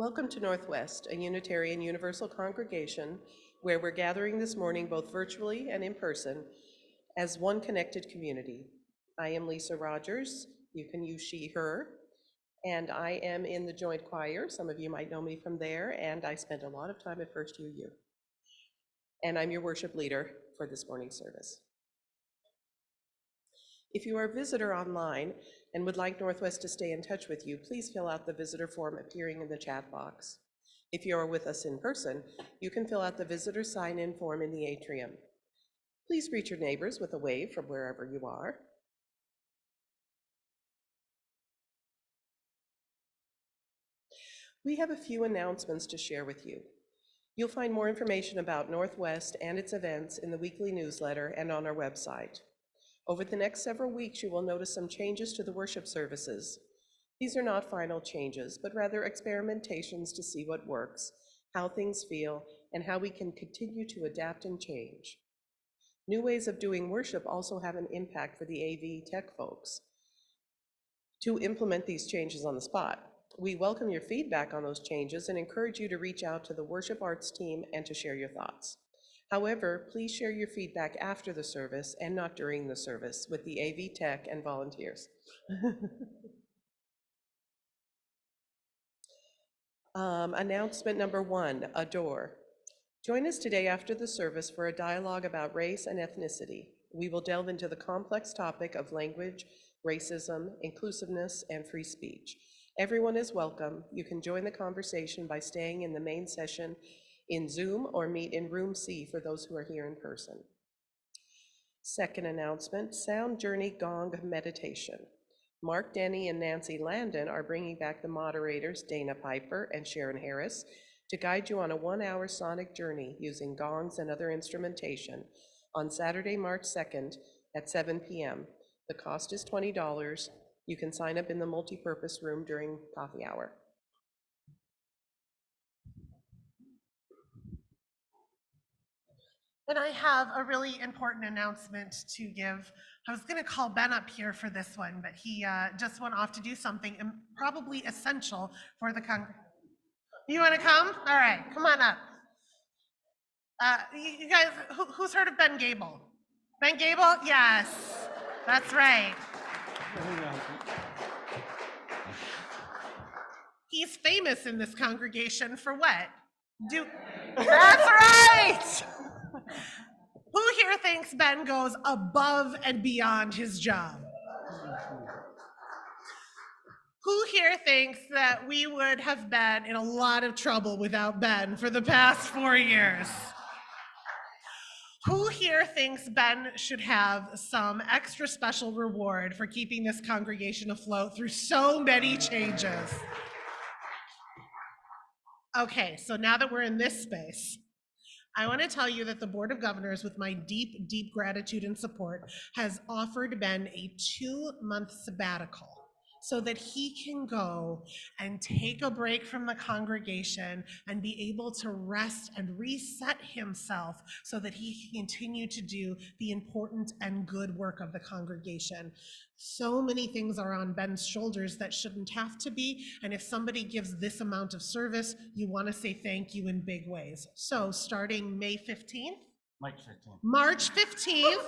Welcome to Northwest, a Unitarian Universal congregation where we're gathering this morning both virtually and in person as one connected community. I am Lisa Rogers. You can use she, her, and I am in the joint choir. Some of you might know me from there, and I spent a lot of time at First UU. And I'm your worship leader for this morning's service. If you are a visitor online and would like Northwest to stay in touch with you, please fill out the visitor form appearing in the chat box. If you are with us in person, you can fill out the visitor sign-in form in the atrium. Please greet your neighbors with a wave from wherever you are. We have a few announcements to share with you. You'll find more information about Northwest and its events in the weekly newsletter and on our website. Over the next several weeks, you will notice some changes to the worship services. These are not final changes, but rather experimentations to see what works, how things feel, and how we can continue to adapt and change. New ways of doing worship also have an impact for the AV tech folks to implement these changes on the spot. We welcome your feedback on those changes and encourage you to reach out to the worship arts team and to share your thoughts. However, please share your feedback after the service and not during the service with the AV tech and volunteers. Announcement number 1, Adore. Join us today after the service for a dialogue about race and ethnicity. We will delve into the complex topic of language, racism, inclusiveness, and free speech. Everyone is welcome. You can join the conversation by staying in the main session in Zoom or meet in room C for those who are here in person. Second announcement, Sound Journey Gong Meditation. Mark Denny and Nancy Landon are bringing back the moderators, Dana Piper and Sharon Harris, to guide you on a 1-hour sonic journey using gongs and other instrumentation on Saturday, March 2nd at 7 p.m. The cost is $20. You can sign up in the multipurpose room during coffee hour. And I have a really important announcement to give. I was going to call Ben up here for this one, but he just went off to do something probably essential for the congregation. You want to come? All right, come on up. You guys, who's heard of Ben Gable? Ben Gable? Yes, that's right. He's famous in this congregation for what? That's right! Who here thinks Ben goes above and beyond his job? Who here thinks that we would have been in a lot of trouble without Ben for the past 4 years? Who here thinks Ben should have some extra special reward for keeping this congregation afloat through so many changes? Okay, so now that we're in this space, I want to tell you that the Board of Governors, with my deep, deep gratitude and support, has offered Ben a 2-month sabbatical so that he can go and take a break from the congregation and be able to rest and reset himself so that he can continue to do the important and good work of the congregation. So many things are on Ben's shoulders that shouldn't have to be, and if somebody gives this amount of service, you want to say thank you in big ways. So starting May 15th? March 15th.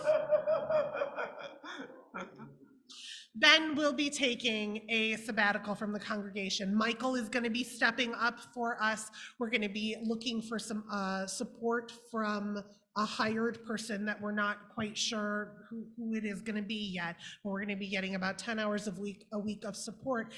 Ben will be taking a sabbatical from the congregation. Michael is going to be stepping up for us. We're going to be looking for some support from a hired person that we're not quite sure who it is going to be yet. We're going to be getting about 10 hours a week of support.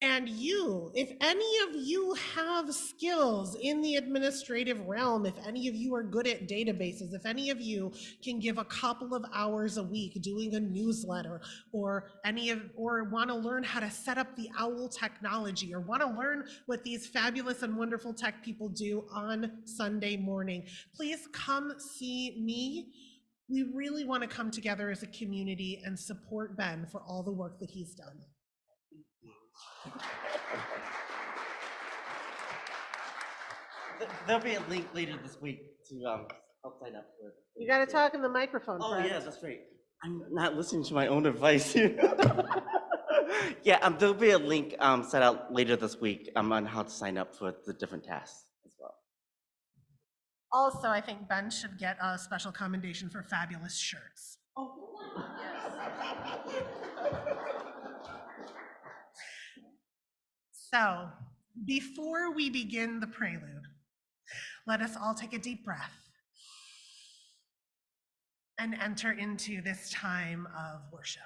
And you, if any of you have skills in the administrative realm, if any of you are good at databases, if any of you can give a couple of hours a week doing a newsletter, or want to learn how to set up the OWL technology, or want to learn what these fabulous and wonderful tech people do on Sunday morning, please come see me. We really want to come together as a community and support Ben for all the work that he's done. There'll be a link later this week to help sign up for. You got to talk in the microphone. Oh, friend. Yeah, that's right. I'm not listening to my own advice here. Yeah, there'll be a link set out later this week on how to sign up for the different tasks as well. Also, I think Ben should get a special commendation for fabulous shirts. So, before we begin the prelude, let us all take a deep breath and enter into this time of worship.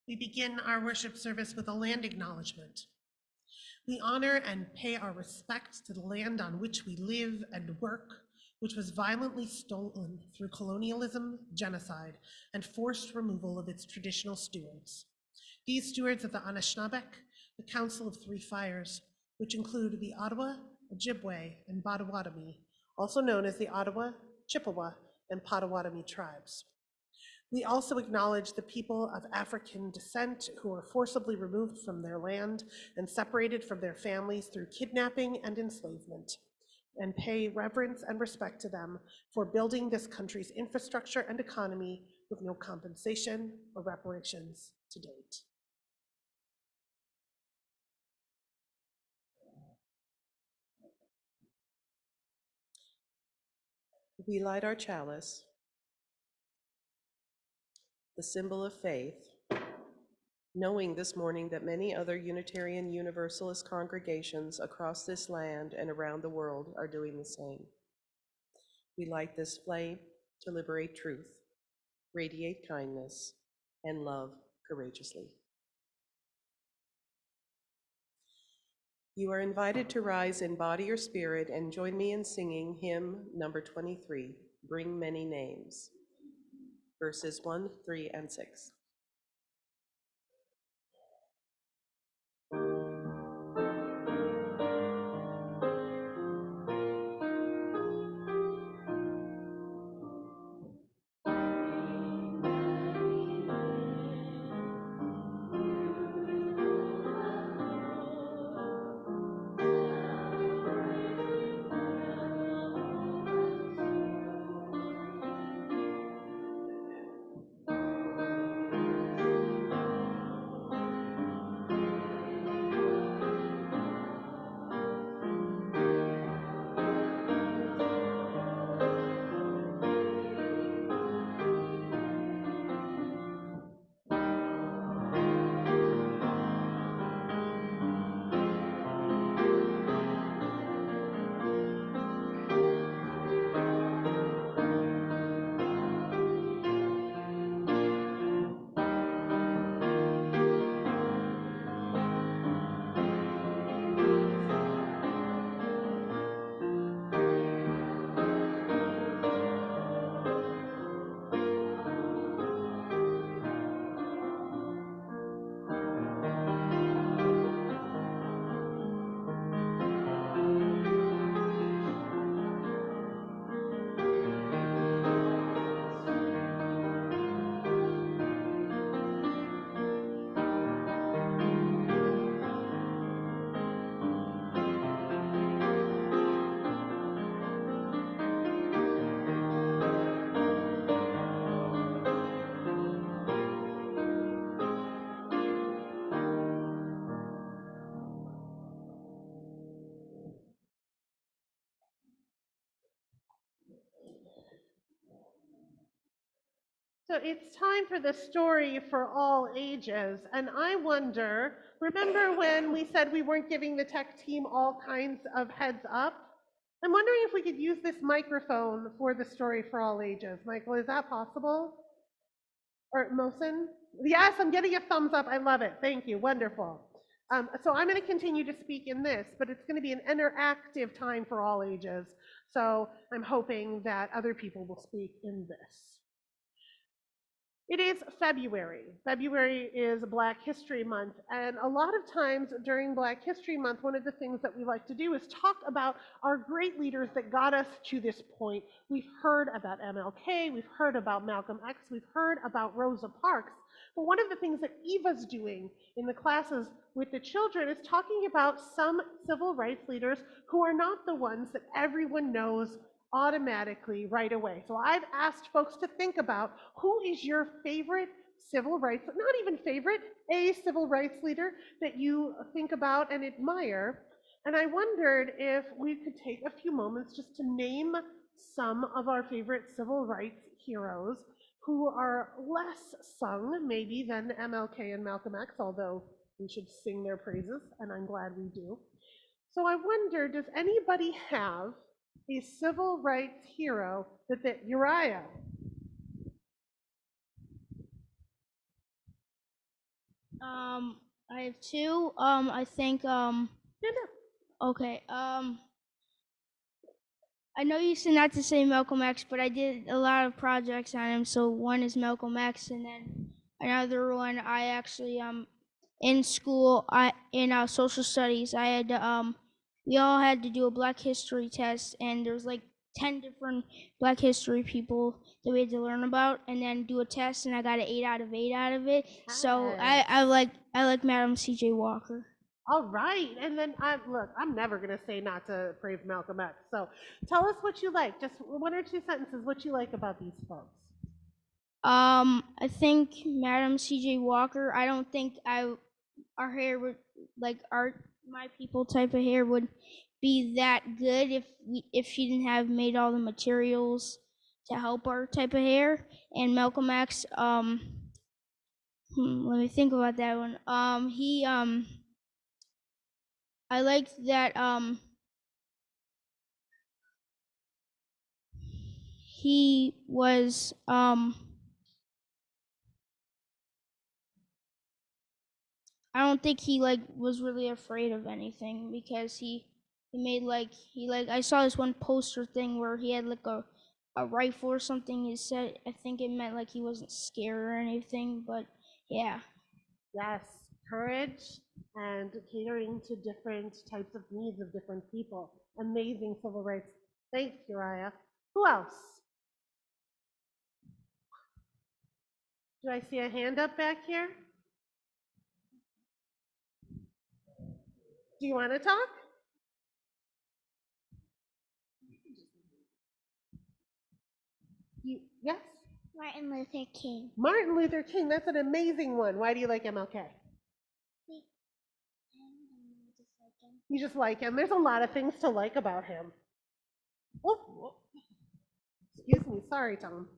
We begin our worship service with a land acknowledgement. We honor and pay our respect to the land on which we live and work, which was violently stolen through colonialism, genocide, and forced removal of its traditional stewards. These stewards are the Anishinaabe, the Council of Three Fires, which include the Ottawa, Ojibwe, and Potawatomi, also known as the Ottawa, Chippewa, and Potawatomi tribes. We also acknowledge the people of African descent who were forcibly removed from their land and separated from their families through kidnapping and enslavement, and pay reverence and respect to them for building this country's infrastructure and economy with no compensation or reparations to date. We light our chalice, the symbol of faith, knowing this morning that many other Unitarian Universalist congregations across this land and around the world are doing the same. We light this flame to liberate truth, radiate kindness, and love courageously. You are invited to rise in body or spirit and join me in singing hymn number 23, Bring Many Names, verses 1, 3, and 6. So it's time for the story for all ages. And I wonder, remember when we said we weren't giving the tech team all kinds of heads up? I'm wondering if we could use this microphone for the story for all ages. Michael, is that possible? Or Mosin? Yes, I'm getting a thumbs up. I love it. Thank you. Wonderful. So I'm going to continue to speak in this, but it's going to be an interactive time for all ages. So I'm hoping that other people will speak in this. It is February. February is Black History Month, and a lot of times during Black History Month, one of the things that we like to do is talk about our great leaders that got us to this point. We've heard about MLK, we've heard about Malcolm X, we've heard about Rosa Parks, but one of the things that Eva's doing in the classes with the children is talking about some civil rights leaders who are not the ones that everyone knows automatically right away. So I've asked folks to think about who is your favorite civil rights, not even favorite, a civil rights leader that you think about and admire. And I wondered if we could take a few moments just to name some of our favorite civil rights heroes who are less sung maybe than MLK and Malcolm X, although we should sing their praises, and I'm glad we do. So I wonder, does anybody have a civil rights hero that Uriah? I have two. I think, okay. I know you said not to say Malcolm X, but I did a lot of projects on him. So one is Malcolm X, and then another one I actually, in school, in social studies, I had to, we all had to do a Black History test, and there's like 10 different Black History people that we had to learn about, and then do a test, and I got an 8 out of 8 out of it. So I like Madam C.J. Walker. All right, and then look, I'm never gonna say not to praise Malcolm X. So tell us what you like, just one or two sentences, what you like about these folks. I think Madam C.J. Walker. I don't think our hair would like my people type of hair would be that good if she didn't have made all the materials to help our type of hair. And Malcolm X. Let me think about that one. I liked that he was I don't think he was really afraid of anything, because he made I saw this one poster thing where he had like a rifle or something. He said, I think it meant like he wasn't scared or anything, but yeah. Yes, courage and catering to different types of needs of different people. Amazing civil rights. Thanks, Uriah. Who else? Do I see a hand up back here? Do you want to talk? Yes? Martin Luther King. Martin Luther King, that's an amazing one. Why do you like MLK? You just like him. There's a lot of things to like about him. Oh, excuse me. Sorry, Tom.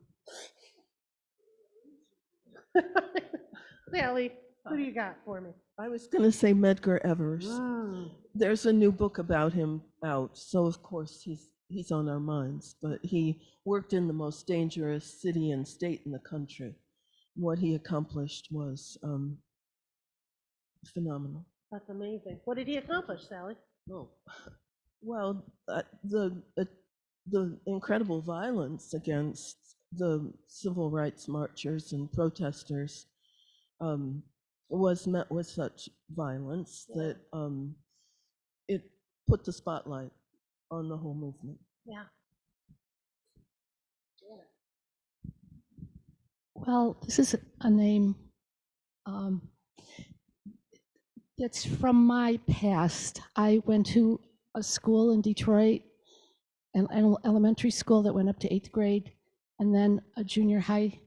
Sally, who do you got for me? I was going to say Medgar Evers. There's a new book about him out, so of course he's on our minds, but he worked in the most dangerous city and state in the country. What he accomplished was phenomenal. That's amazing. What did he accomplish, Sally? Oh, well, the incredible violence against the civil rights marchers and protesters was met with such violence that it put the spotlight on the whole movement. Yeah. Well, this is a name that's from my past. I went to a school in Detroit, an elementary school that went up to 8th grade, and then a junior high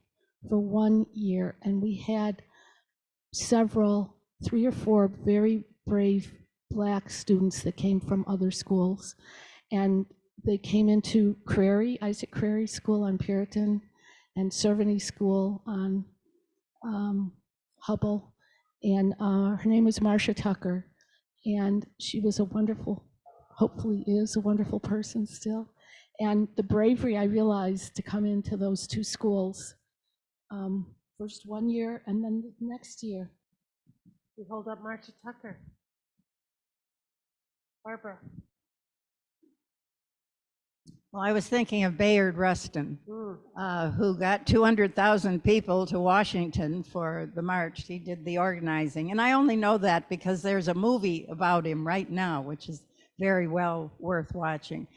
for 1 year. And we had several, 3 or 4 very brave Black students that came from other schools. And they came into Crary, Isaac Crary School on Puritan, and Cerveny School on Hubble. And her name was Marcia Tucker. And she was a wonderful, hopefully is a wonderful person still. And the bravery I realized to come into those two schools, first one year and then the next year. We hold up Marcia Tucker. Barbara. Well, I was thinking of Bayard Rustin, who got 200,000 people to Washington for the march. He did the organizing. And I only know that because there's a movie about him right now, which is very well worth watching.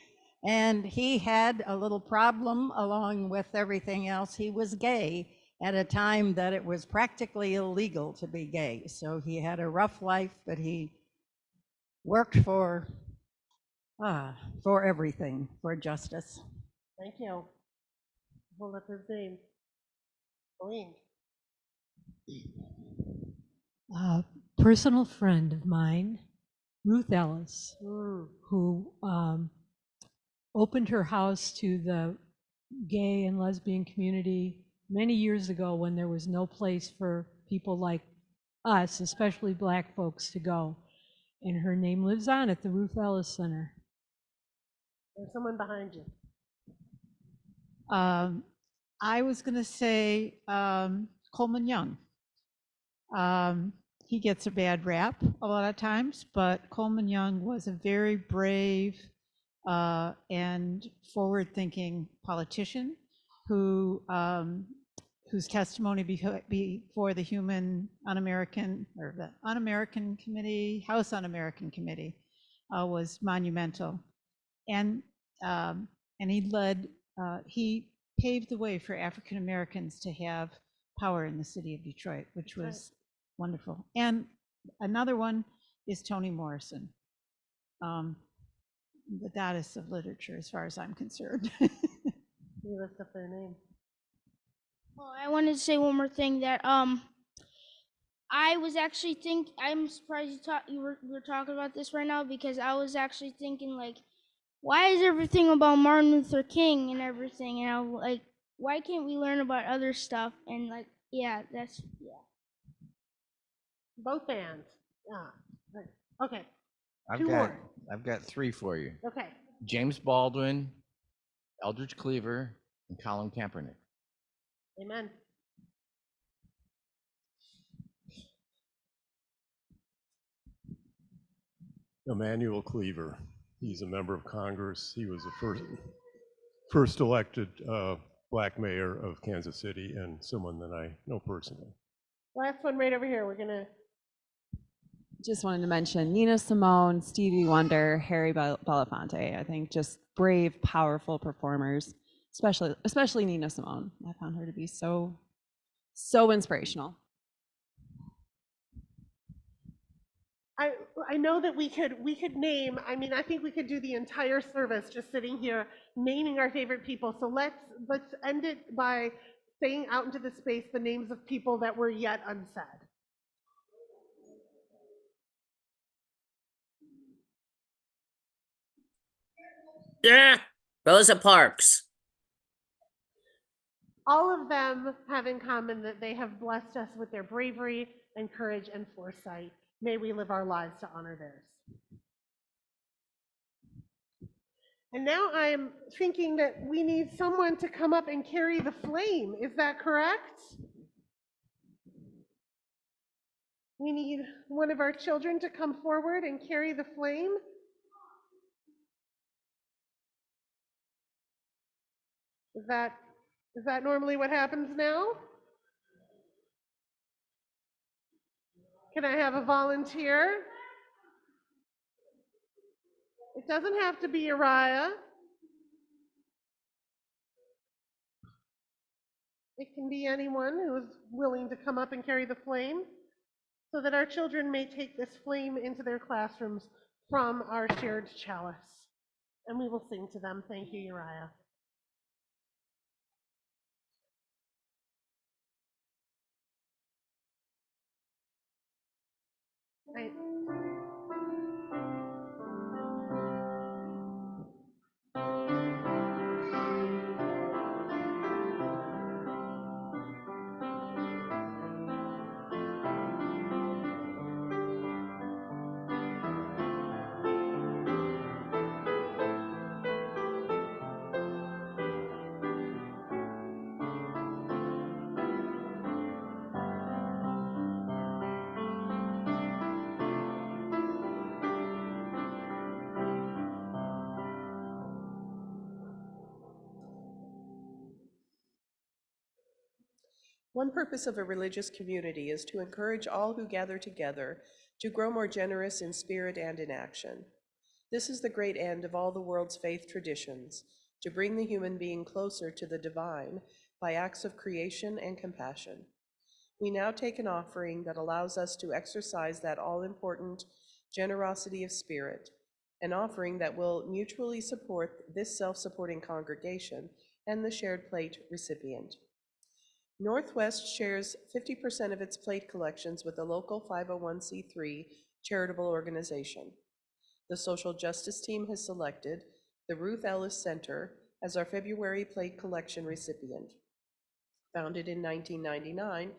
And he had a little problem along with everything else. He was gay at a time that it was practically illegal to be gay. So he had a rough life, but he worked for everything, for justice. Thank you. Hold up his name. Colleen. A personal friend of mine, Ruth Ellis, who opened her house to the gay and lesbian community many years ago when there was no place for people like us, especially Black folks, to go. And her name lives on at the Ruth Ellis Center. There's someone behind you. I was going to say Coleman Young. He gets a bad rap a lot of times, but Coleman Young was a very brave and forward-thinking politician who whose testimony before the Un-American Committee, House Un-American Committee, was monumental, and he paved the way for African Americans to have power in the city of Detroit, which was wonderful. And another one is Toni Morrison, the goddess of literature, as far as I'm concerned. You lift up their name. Well, I wanted to say one more thing that I was actually I'm surprised we're talking about this right now, because I was actually thinking, like, why is everything about Martin Luther King and everything? And I was like, why can't we learn about other stuff? And like, yeah. Both bands. Yeah. Right. Okay. More. I've got three for you. Okay. James Baldwin, Eldridge Cleaver, and Colin Kaepernick. Amen. Emmanuel Cleaver. He's a member of Congress. He was the first elected Black mayor of Kansas City, and someone that I know personally. Last one right over here. We're gonna. Just wanted to mention Nina Simone, Stevie Wonder, Harry Belafonte. I think just brave, powerful performers, especially Nina Simone. I found her to be so inspirational. I know that we could name, I think we could do the entire service just sitting here naming our favorite people. So let's end it by saying out into the space the names of people that were yet unsaid. Yeah, Rosa Parks. All of them have in common that they have blessed us with their bravery and courage and foresight. May we live our lives to honor theirs. And now I am thinking that we need someone to come up and carry the flame. Is that correct? We need one of our children to come forward and carry the flame. Is that normally what happens now? Can I have a volunteer? It doesn't have to be Uriah. It can be anyone who is willing to come up and carry the flame, so that our children may take this flame into their classrooms from our shared chalice. And we will sing to them. Thank you, Uriah. Right. One purpose of a religious community is to encourage all who gather together to grow more generous in spirit and in action. This is the great end of all the world's faith traditions, to bring the human being closer to the divine by acts of creation and compassion. We now take an offering that allows us to exercise that all-important generosity of spirit, an offering that will mutually support this self-supporting congregation and the shared plate recipient. Northwest shares 50% of its plate collections with a local 501c3 charitable organization. The social justice team has selected the Ruth Ellis Center as our February plate collection recipient. Founded in 1999,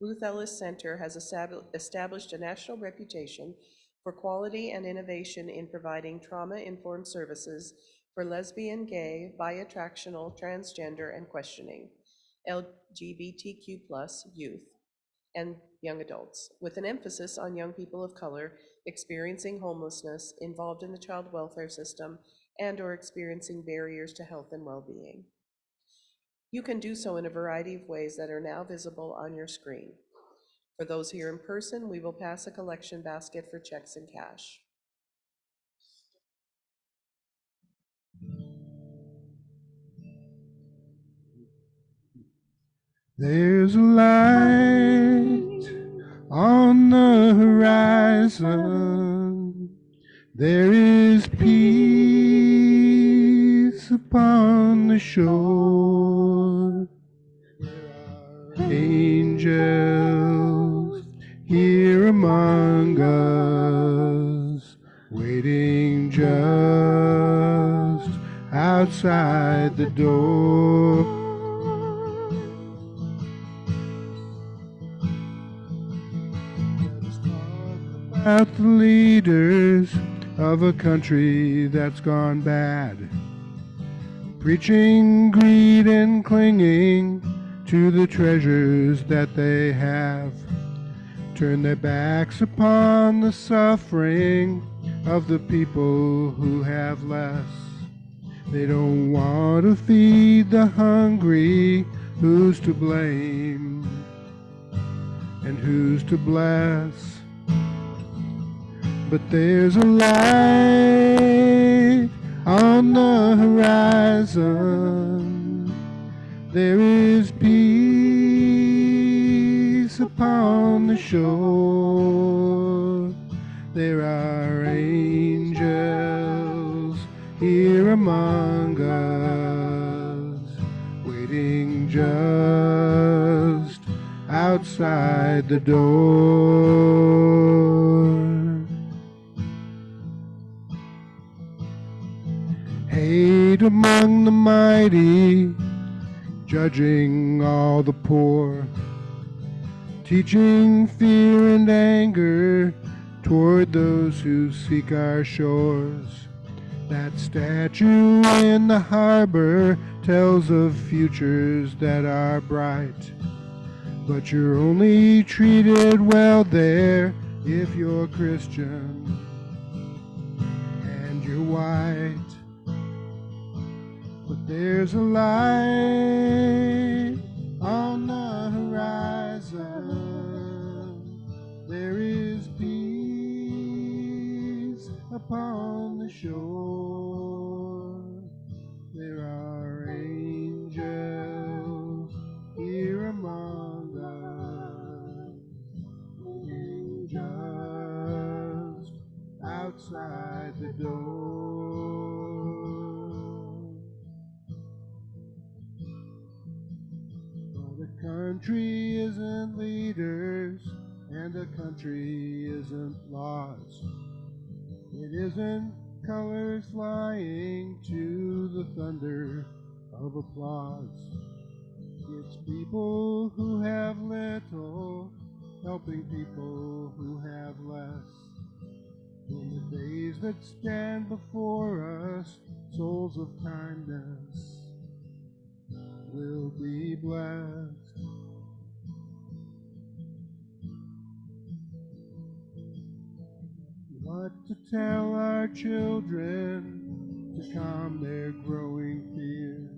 Ruth Ellis Center has established a national reputation for quality and innovation in providing trauma-informed services for lesbian, gay, bi-attractional, transgender, and questioning, LGBTQ+ youth, and young adults, with an emphasis on young people of color experiencing homelessness, involved in the child welfare system, and/or experiencing barriers to health and well-being. You can do so in a variety of ways that are now visible on your screen. For those here in person, we will pass a collection basket for checks and cash. There's a light on the horizon. There is peace upon the shore. Angels here among us, waiting just outside the door. About the leaders of a country that's gone bad, preaching greed and clinging to the treasures that they have, turn their backs upon the suffering of the people who have less. They don't want to feed the hungry. Who's to blame and who's to bless? But there's a light on the horizon. There is peace upon the shore. There are angels here among us, waiting just outside the door. Hate among the mighty, judging all the poor, teaching fear and anger toward those who seek our shores. That statue in the harbor tells of futures that are bright, but you're only treated well there if you're Christian and you're white. But there's a light on the horizon. There is peace upon the shore. There are angels here among us, waiting just outside the door. The country isn't leaders, and the country isn't laws. It isn't colors flying to the thunder of applause. It's people who have little, helping people who have less. In the days that stand before us, souls of kindness will be blessed. What to tell our children to calm their growing fear?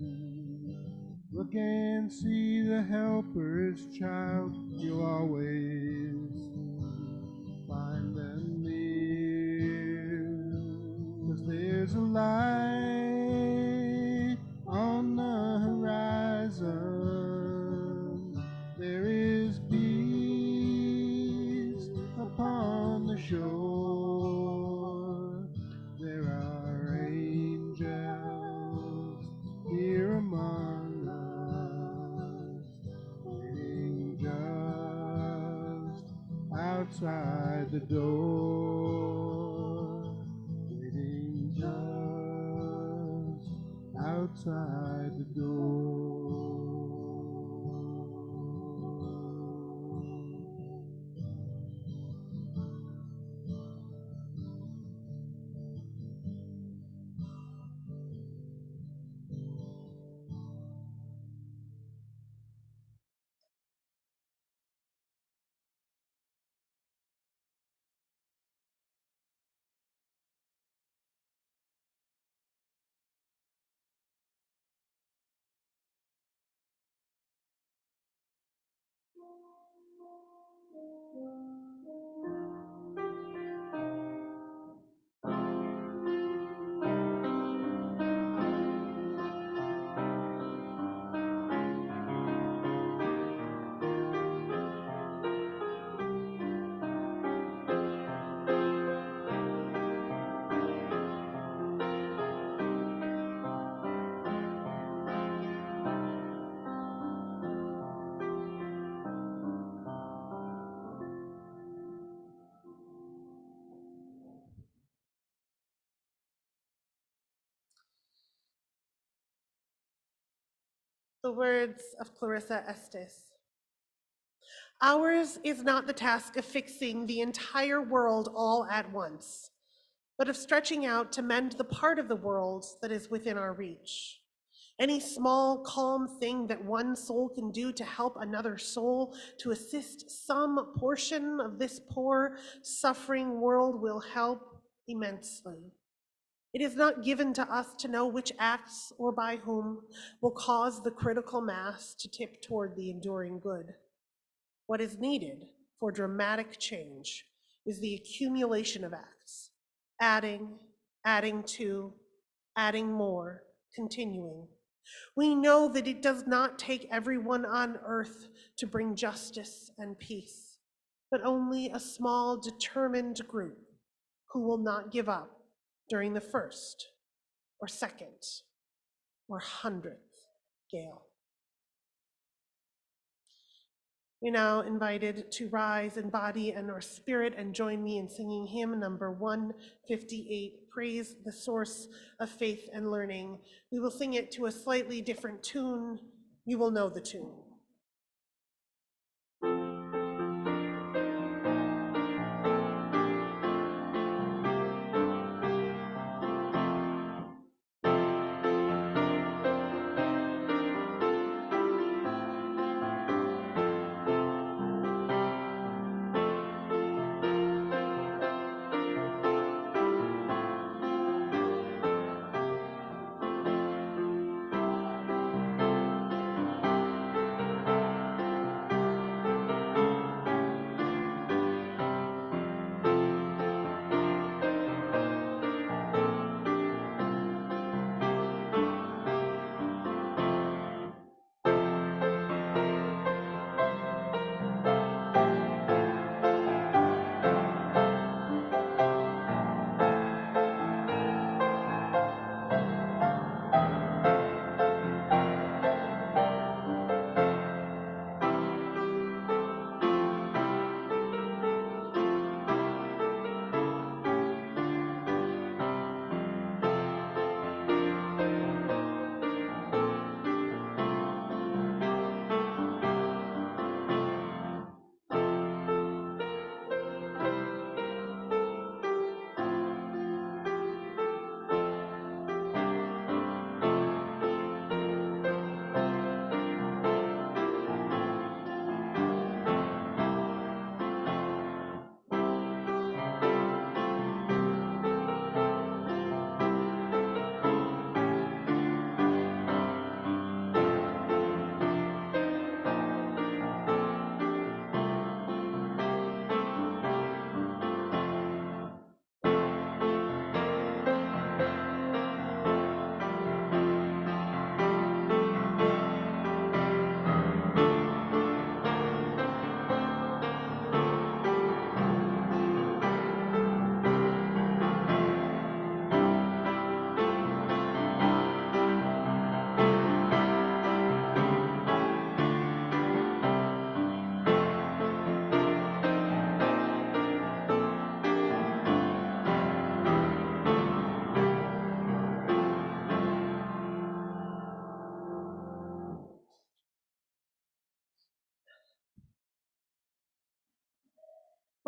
Look and see the helper's child. You'll always find them near. 'Cause there's a light on the horizon. There is peace upon the shore. There are angels here among us, waiting just outside the door, waiting just outside the door. The words of Clarissa Estes. Ours is not the task of fixing the entire world all at once, but of stretching out to mend the part of the world that is within our reach. Any small, calm thing that one soul can do to help another soul, to assist some portion of this poor, suffering world will help immensely. It is not given to us to know which acts or by whom will cause the critical mass to tip toward the enduring good. What is needed for dramatic change is the accumulation of acts, adding, adding to, adding more, continuing. We know that it does not take everyone on earth to bring justice and peace, but only a small, determined group who will not give up during the first or second or 100th gale. You're now invited to rise in body and or spirit and join me in singing hymn number 158, Praise the Source of Faith and Learning. We will sing it to a slightly different tune. You will know the tune.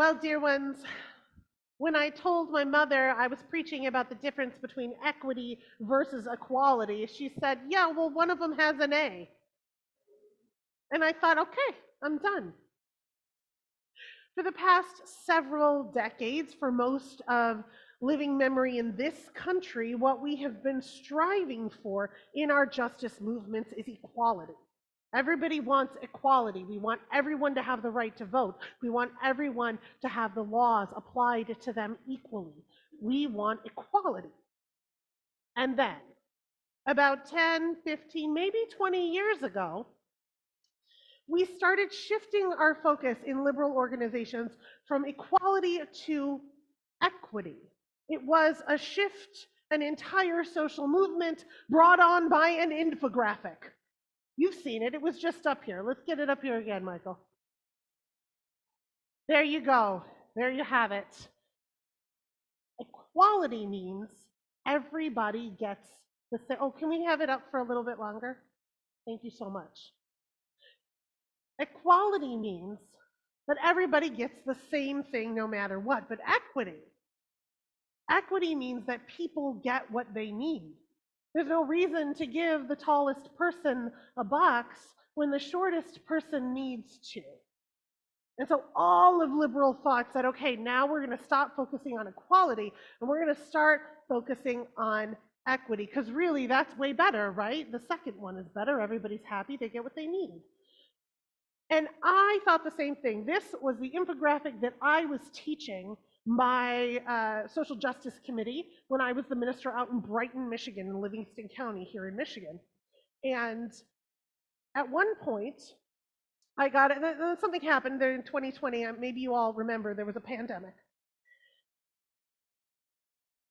Well, dear ones, when I told my mother I was preaching about the difference between equity versus equality, she said, yeah, well, one of them has an A. And I thought, okay, I'm done. For the past several decades, for most of living memory in this country, what we have been striving for in our justice movements is equality. Everybody wants equality. We want everyone to have the right to vote. We want everyone to have the laws applied to them equally. We want equality. And then, about 10, 15, maybe 20 years ago, we started shifting our focus in liberal organizations from equality to equity. It was a shift, an entire social movement brought on by an infographic. You've seen it. It was just up here. Let's get it up here again, Michael. There you go. There you have it. Equality means everybody gets the same. Oh, can we have it up for a little bit longer? Thank you so much. Equality means that everybody gets the same thing no matter what, but equity means that people get what they need. There's no reason to give the tallest person a box when the shortest person needs to. And so all of liberal thought said, okay, now we're going to stop focusing on equality and we're going to start focusing on equity, because really that's way better, right? The second one is better. Everybody's happy. They get what they need. And I thought the same thing. This was the infographic that I was teaching my social justice committee when I was the minister out in Brighton, Michigan, in Livingston County here in Michigan. And at one point, I got it. Something happened there in 2020. Maybe you all remember there was a pandemic.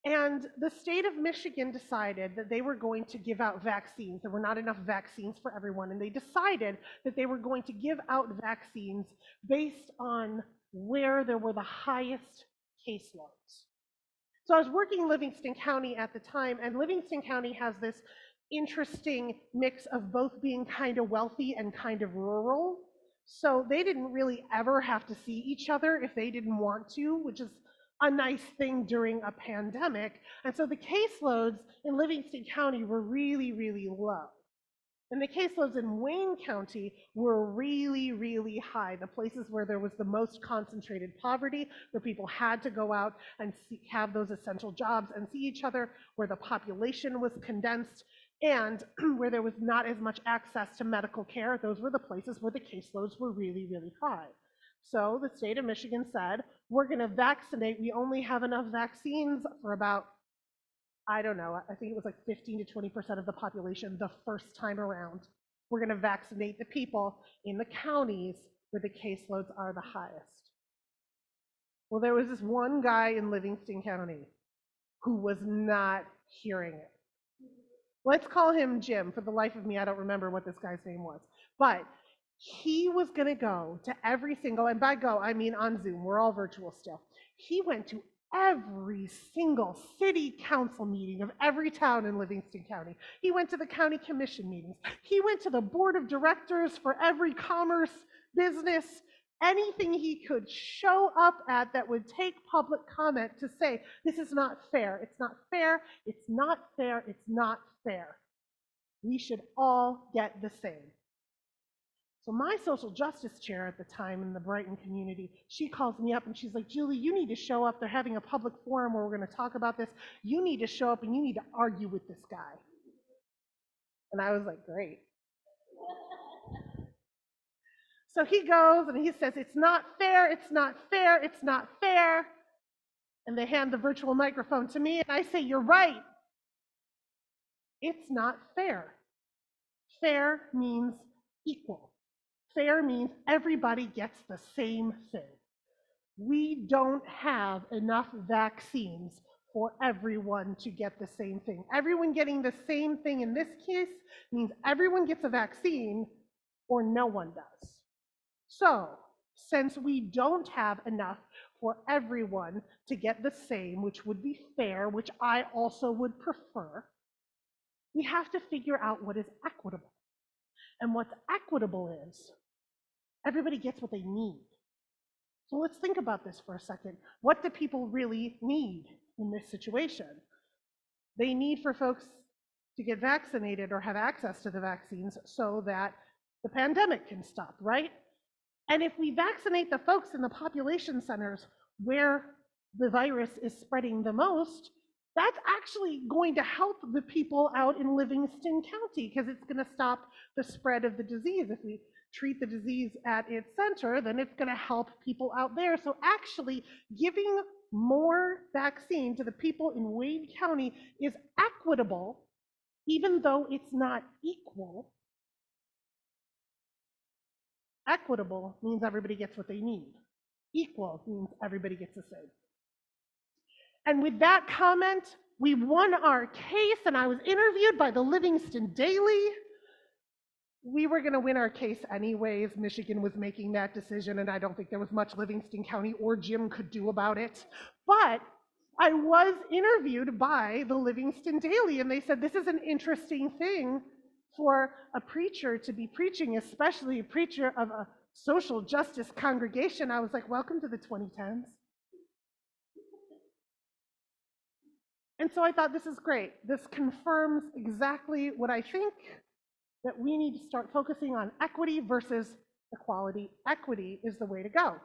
And the state of Michigan decided that they were going to give out vaccines. There were not enough vaccines for everyone, and they decided that they were going to give out vaccines based on where there were the highest caseloads. So I was working in Livingston County at the time, and Livingston County has this interesting mix of both being kind of wealthy and kind of rural. So they didn't really ever have to see each other if they didn't want to, which is a nice thing during a pandemic. And so the caseloads in Livingston County were really, really low. And the caseloads in Wayne County were really, really high, the places where there was the most concentrated poverty, where people had to go out and have those essential jobs and see each other, where the population was condensed, and where there was not as much access to medical care. Those were the places where the caseloads were really, really high. So the state of Michigan said, we're going to vaccinate. We only have enough vaccines for about, I don't know, I think it was like 15 to 20% of the population the first time around. We're going to vaccinate the people in the counties where the caseloads are the highest. Well, there was this one guy in Livingston County who was not hearing it. Let's call him Jim. For the life of me, I don't remember what this guy's name was. But he was going to go to every single, and by go, I mean on Zoom. We're all virtual still. He went to every single city council meeting of every town in Livingston County. He went to the county commission meetings. He went to the board of directors for every commerce business, anything he could show up at that would take public comment to say, this is not fair. It's not fair. It's not fair. It's not fair. We should all get the same. So my social justice chair at the time in the Brighton community, she calls me up and she's like, Julie, you need to show up. They're having a public forum where we're going to talk about this. You need to show up and you need to argue with this guy. And I was like, great. So he goes and he says, it's not fair, it's not fair, it's not fair. And they hand the virtual microphone to me and I say, you're right. It's not fair. Fair means equal. Fair means everybody gets the same thing. We don't have enough vaccines for everyone to get the same thing. Everyone getting the same thing in this case means everyone gets a vaccine or no one does. So, since we don't have enough for everyone to get the same, which would be fair, which I also would prefer, we have to figure out what is equitable. And what's equitable is everybody gets what they need. So let's think about this for a second. What do people really need in this situation? They need for folks to get vaccinated or have access to the vaccines so that the pandemic can stop, right? And if we vaccinate the folks in the population centers where the virus is spreading the most, that's actually going to help the people out in Livingston County because it's going to stop the spread of the disease. If we treat the disease at its center, then it's going to help people out there. So actually giving more vaccine to the people in Wade County is equitable, even though it's not equal. Equitable means everybody gets what they need. Equal means everybody gets the same. And with that comment, we won our case, and I was interviewed by the Livingston Daily. We were going to win our case anyways. Michigan was making that decision, and I don't think there was much Livingston County or Jim could do about it. But I was interviewed by the Livingston Daily, and they said this is an interesting thing for a preacher to be preaching, especially a preacher of a social justice congregation. I was like, welcome to the 2010s. And so I thought, this is great. This confirms exactly what I think, that we need to start focusing on equity versus equality. Equity is the way to go.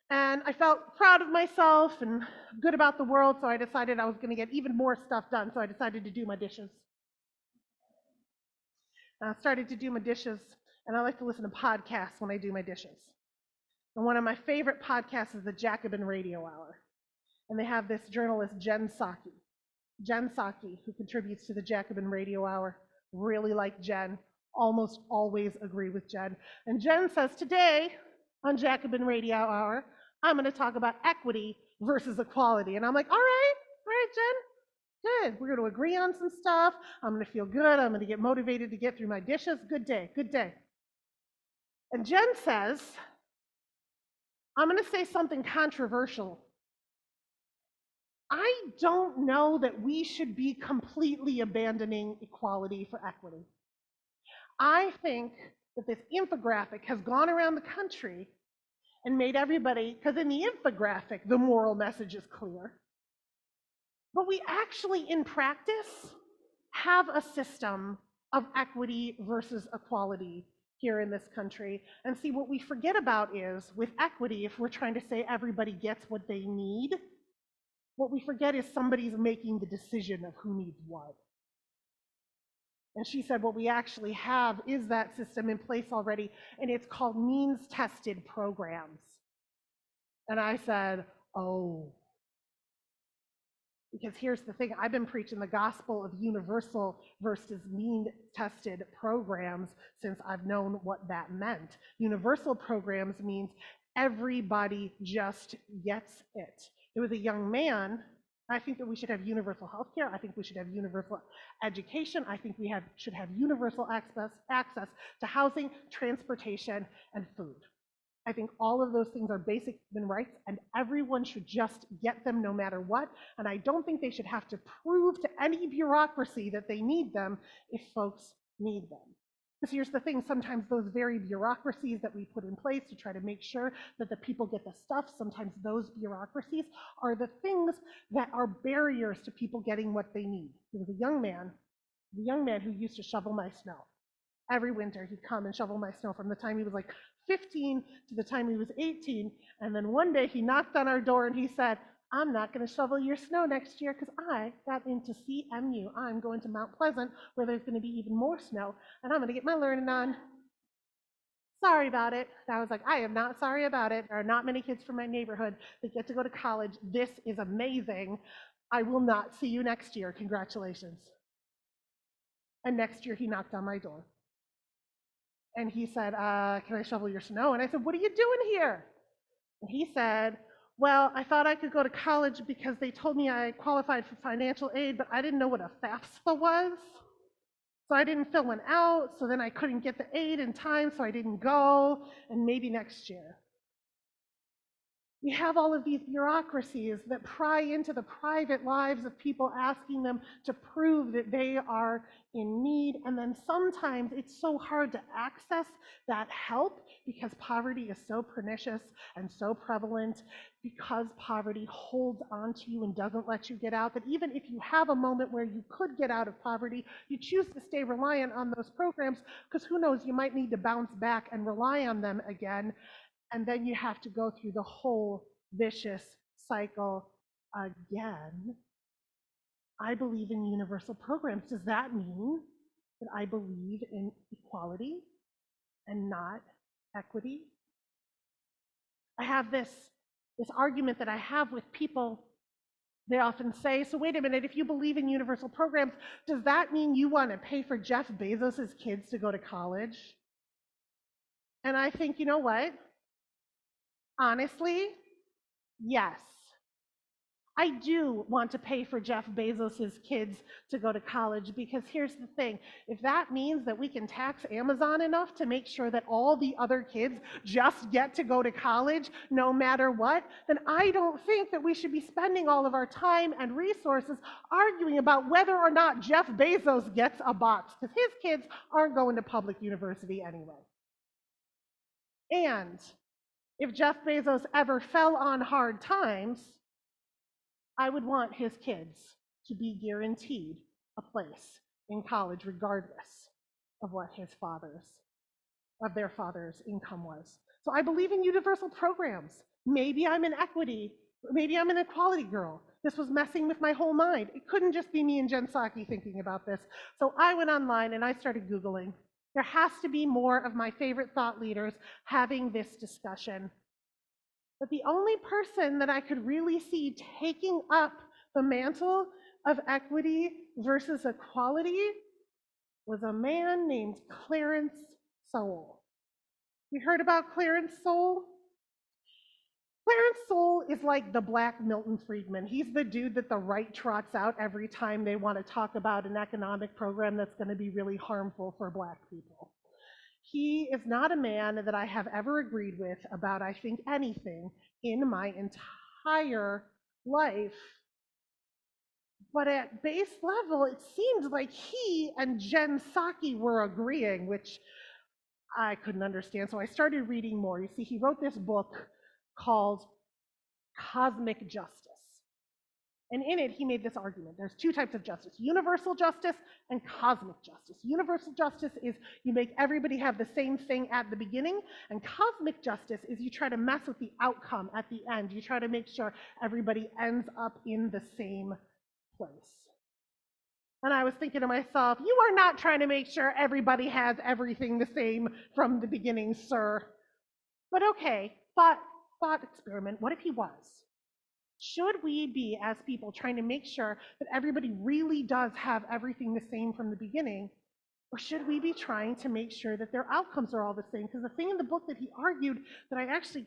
And I felt proud of myself and good about the world, so I decided I was going to get even more stuff done, so I decided to do my dishes. I started to do my dishes, and I like to listen to podcasts when I do my dishes. And one of my favorite podcasts is the Jacobin Radio Hour. And they have this journalist, Jen Psaki. Jen Psaki, who contributes to the Jacobin Radio Hour. Really like Jen, almost always agree with Jen. And Jen says, today on Jacobin Radio Hour, I'm going to talk about equity versus equality. And I'm like, all right, Jen, good. We're going to agree on some stuff. I'm going to feel good. I'm going to get motivated to get through my dishes. Good day, good day. And Jen says, I'm going to say something controversial. I don't know that we should be completely abandoning equality for equity. I think that this infographic has gone around the country and made everybody, because in the infographic, the moral message is clear. But we actually, in practice, have a system of equity versus equality here in this country. And see, what we forget about is, with equity, if we're trying to say everybody gets what they need, what we forget is somebody's making the decision of who needs what. And she said what we actually have is that system in place already, and it's called means-tested programs. And I said, oh. Because here's the thing, I've been preaching the gospel of universal versus means-tested programs since I've known what that meant. Universal programs means everybody just gets it. There was a young man, I think that we should have universal health care. I think we should have universal education. I think we should have universal access to housing, transportation, and food. I think all of those things are basic human rights, and everyone should just get them no matter what. And I don't think they should have to prove to any bureaucracy that they need them if folks need them. Because here's the thing, sometimes those very bureaucracies that we put in place to try to make sure that the people get the stuff, sometimes those bureaucracies are the things that are barriers to people getting what they need. There was a young man who used to shovel my snow. Every winter he'd come and shovel my snow from the time he was like 15 to the time he was 18. And then one day he knocked on our door and he said, I'm not going to shovel your snow next year because I got into CMU. I'm going to Mount Pleasant where there's going to be even more snow, and I'm going to get my learning on. Sorry about it. And I was like, I am not sorry about it. There are not many kids from my neighborhood that get to go to college. This is amazing. I will not see you next year. Congratulations. And next year he knocked on my door. And he said, can I shovel your snow? And I said, what are you doing here? And he said, well, I thought I could go to college because they told me I qualified for financial aid, but I didn't know what a FAFSA was. So I didn't fill one out, so then I couldn't get the aid in time, so I didn't go, and maybe next year. We have all of these bureaucracies that pry into the private lives of people, asking them to prove that they are in need. And then sometimes it's so hard to access that help because poverty is so pernicious and so prevalent, because poverty holds onto you and doesn't let you get out, that even if you have a moment where you could get out of poverty, you choose to stay reliant on those programs because who knows, you might need to bounce back and rely on them again. And then you have to go through the whole vicious cycle again. I believe in universal programs. Does that mean that I believe in equality and not equity? I have this argument that I have with people. They often say, so wait a minute, if you believe in universal programs, does that mean you want to pay for Jeff Bezos' kids to go to college? And I think, you know what? Honestly, yes. I do want to pay for Jeff Bezos' kids to go to college, because here's the thing. If that means that we can tax Amazon enough to make sure that all the other kids just get to go to college no matter what, then I don't think that we should be spending all of our time and resources arguing about whether or not Jeff Bezos gets a box, because his kids aren't going to public university anyway. And if Jeff Bezos ever fell on hard times, I would want his kids to be guaranteed a place in college regardless of what their father's income was. So I believe in universal programs. Maybe I'm an equity, maybe I'm an equality girl. This was messing with my whole mind. It couldn't just be me and Jen Psaki thinking about this. So I went online and I started Googling. There has to be more of my favorite thought leaders having this discussion. But the only person that I could really see taking up the mantle of equity versus equality was a man named Clarence Sowell. You heard about Clarence Sowell? Clarence Sowell is like the Black Milton Friedman. He's the dude that the right trots out every time they want to talk about an economic program that's going to be really harmful for Black people. He is not a man that I have ever agreed with about, I think, anything in my entire life. But at base level, it seemed like he and Jen Psaki were agreeing, which I couldn't understand. So I started reading more. You see, he wrote this book called Cosmic Justice. And in it, he made this argument. There's two types of justice: universal justice and cosmic justice. Universal justice is you make everybody have the same thing at the beginning, and cosmic justice is you try to mess with the outcome at the end. You try to make sure everybody ends up in the same place. And I was thinking to myself, you are not trying to make sure everybody has everything the same from the beginning, sir. But okay, thought experiment, what if he was? Should we be, as people, trying to make sure that everybody really does have everything the same from the beginning? Or should we be trying to make sure that their outcomes are all the same? Because the thing in the book that he argued that I actually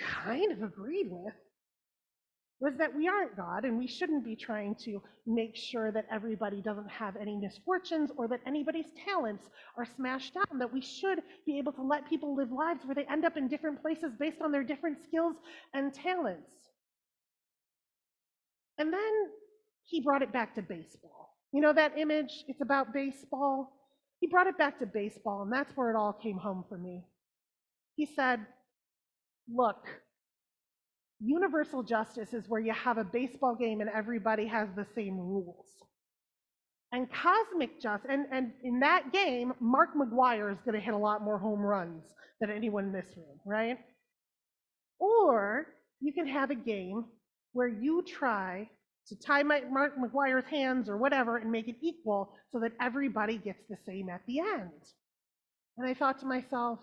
kind of agreed with was that we aren't God, and we shouldn't be trying to make sure that everybody doesn't have any misfortunes or that anybody's talents are smashed down, that we should be able to let people live lives where they end up in different places based on their different skills and talents. And then he brought it back to baseball. You know that image? It's about baseball. He brought it back to baseball, and that's where it all came home for me. He said, look, universal justice is where you have a baseball game and everybody has the same rules. And cosmic justice, and in that game, Mark McGwire is going to hit a lot more home runs than anyone in this room, right? Or you can have a game where you try to tie Mark McGwire's hands or whatever and make it equal so that everybody gets the same at the end. And I thought to myself,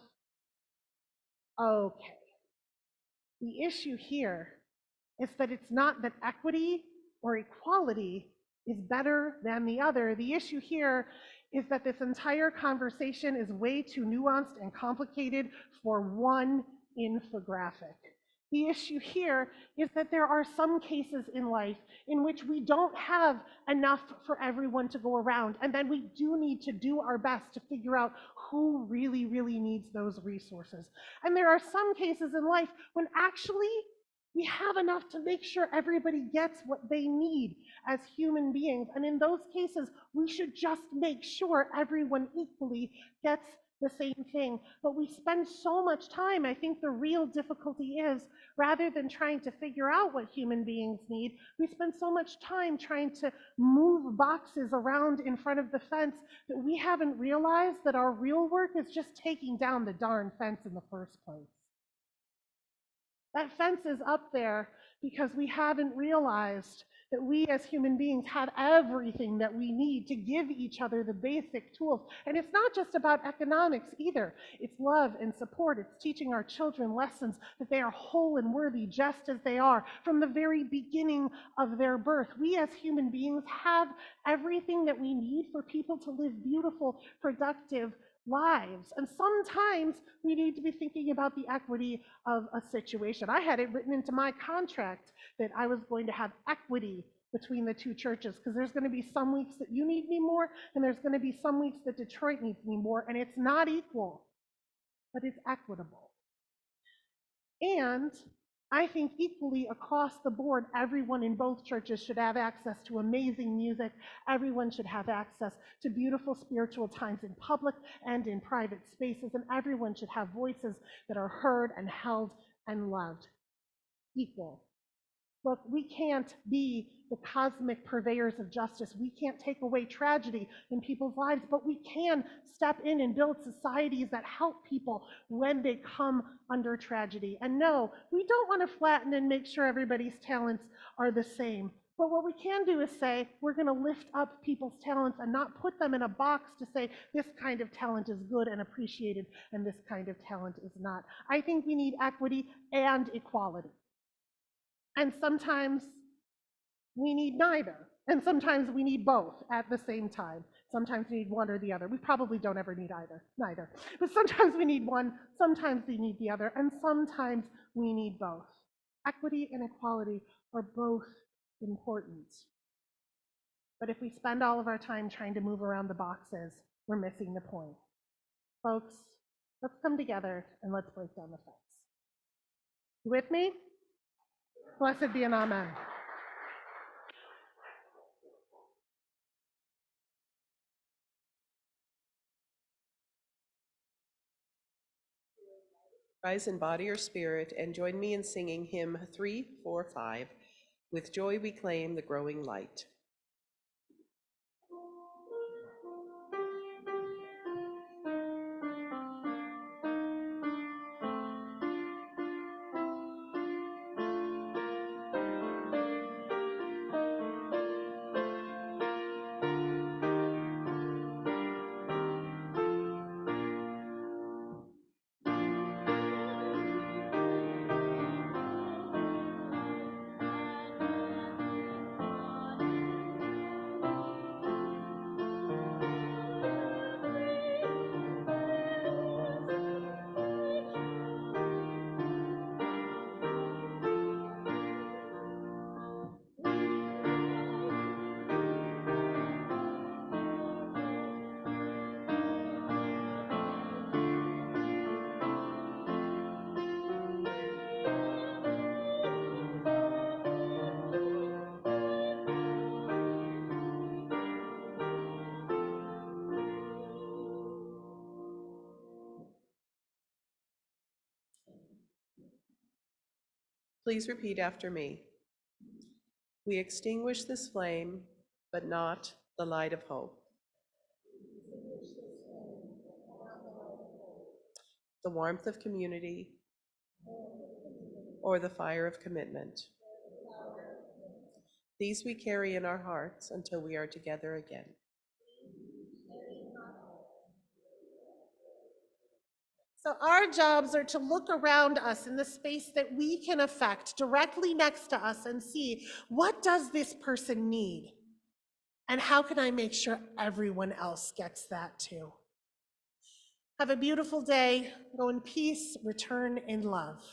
okay, the issue here is that it's not that equity or equality is better than the other. The issue here is that this entire conversation is way too nuanced and complicated for one infographic. The issue here is that there are some cases in life in which we don't have enough for everyone to go around, and then we do need to do our best to figure out who really, really needs those resources. And there are some cases in life when actually We have enough to make sure everybody gets what they need as human beings. And in those cases, we should just make sure everyone equally gets the same thing. But we spend so much time, I think the real difficulty is, rather than trying to figure out what human beings need, we spend so much time trying to move boxes around in front of the fence that we haven't realized that our real work is just taking down the darn fence in the first place. That fence is up there because we haven't realized that we as human beings have everything that we need to give each other the basic tools. And it's not just about economics either. It's love and support. It's teaching our children lessons that they are whole and worthy just as they are from the very beginning of their birth. We as human beings have everything that we need for people to live beautiful, productive lives. And sometimes we need to be thinking about the equity of a situation. I had it written into my contract that I was going to have equity between the two churches, because there's going to be some weeks that you need me more, and there's going to be some weeks that Detroit needs me more, and it's not equal, but it's equitable. And I think equally across the board, everyone in both churches should have access to amazing music. Everyone should have access to beautiful spiritual times in public and in private spaces, and everyone should have voices that are heard and held and loved. Equal. Look, we can't be the cosmic purveyors of justice. We can't take away tragedy in people's lives, but we can step in and build societies that help people when they come under tragedy. And no, we don't want to flatten and make sure everybody's talents are the same. But what we can do is say, we're going to lift up people's talents and not put them in a box to say, this kind of talent is good and appreciated, and this kind of talent is not. I think we need equity and equality. And sometimes we need neither. And sometimes we need both at the same time. Sometimes we need one or the other. We probably don't ever need neither. But sometimes we need one, sometimes we need the other, and sometimes we need both. Equity and equality are both important. But if we spend all of our time trying to move around the boxes, we're missing the point. Folks, let's come together and let's break down the fence. You with me? Blessed be an amen. Rise in body or spirit and join me in singing hymn 345, With Joy We Claim the Growing Light. Please repeat after me. We extinguish this flame, but not the light of hope. The warmth of community, or the fire of commitment. These we carry in our hearts until we are together again. So our jobs are to look around us in the space that we can affect directly next to us and see, what does this person need? And how can I make sure everyone else gets that too? Have a beautiful day. Go in peace, return in love.